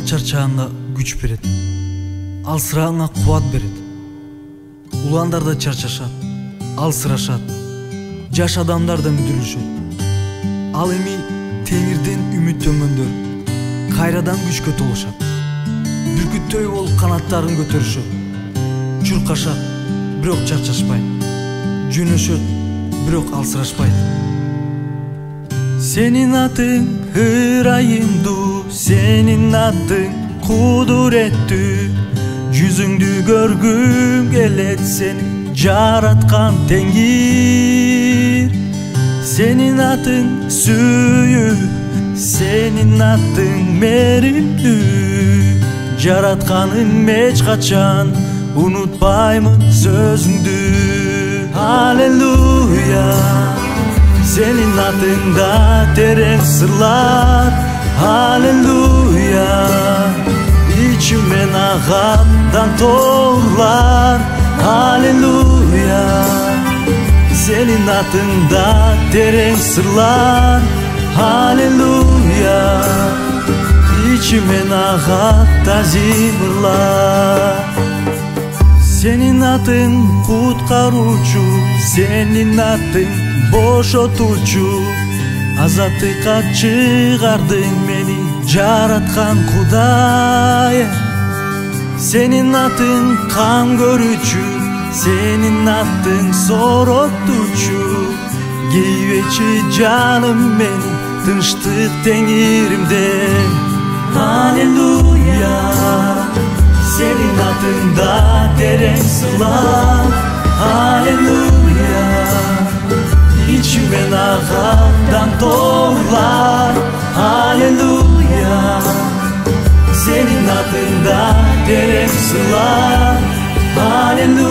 Ал чарчаганга күч берет, алсырааганга кубат берет. Уландар да чарчашат, алсырашат, жаш адамдар да мүдүрүшөт. Ал эми теңирден үмүттөнгөндөр кайрадан күчкө толушат. Бүркүттөй болуп канаттарын көтөрүшөт. Чуркашат, бирок чарчашпайт. Жөнөшөт, бирок алсырашпайт. Сенин атың ырайымдуу, сенин атың кудуреттүү. Жүзүңдү көргүм келет, сени жараткан теңир. Сенин атың сүйүү, сенин атың меримдүү. Жаратканың эч качан унутпаймын сөзүңдү. Аллилуйя, сенин атыңда терең сырлар. Аллилуйя, ичимен агатан торлар. Аллилуйя, сенин атыңда терең сырлар. Аллилуйя, ичимен агат азимырлар. Сенин атың куткаруучу, сенин атың бошотуучу. Азаттыкка чыгардың мени жараткан Кудай. Сенин атың кам көрүүчү, сенин атың сороттуучу. Кейбечи жаным мени тынчтык теңиримде. Аллилуйя, сенин атыңда терең сырлар. Аллилуйя, ичимен агатан торлар. Аллилуйя, сенин атыңда терең сырлар. Аллилуйя.